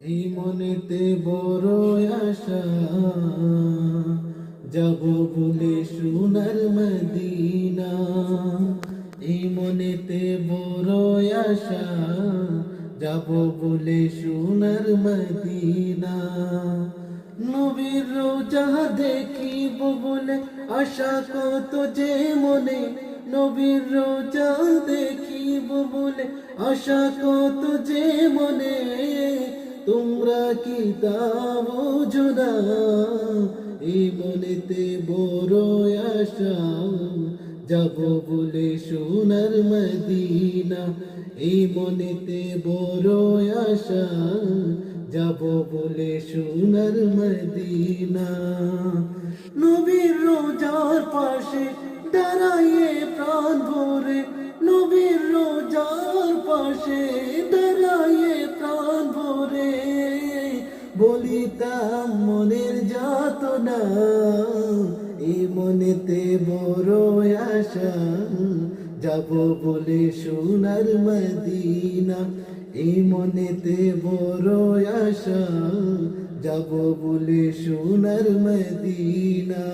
এই মনেতে বড় আশা, যাব বলে সোনার মদিনা। এই মনেতে বড় আশা, যাব বলে সোনার মদিনা। নবীর রোজা দেখিব বলে আশা কত যে মনে, নবীর রোজা দেখিব বলে আশা কত যে মনে। তোমরা কি তা বোঝো না? এই মনেতে বড় আশা, যাব বলে সোনার মদিনা। এই মনেতে বড় আশা, যাব বলে সোনার মদিনা। নবীর রোজার পাশে দাঁড়াইয়ে প্রাণ ভরে, নবীর রোজার পাশে দাঁড়াইয়ে প্রাণ ভরে বলিতাম মনের যাতনা। এই মনেতে বড় আশা, যাব বলে সোনার মদিনা। এই মনেতে বড় আশা, যাব বলে সোনার মদিনা।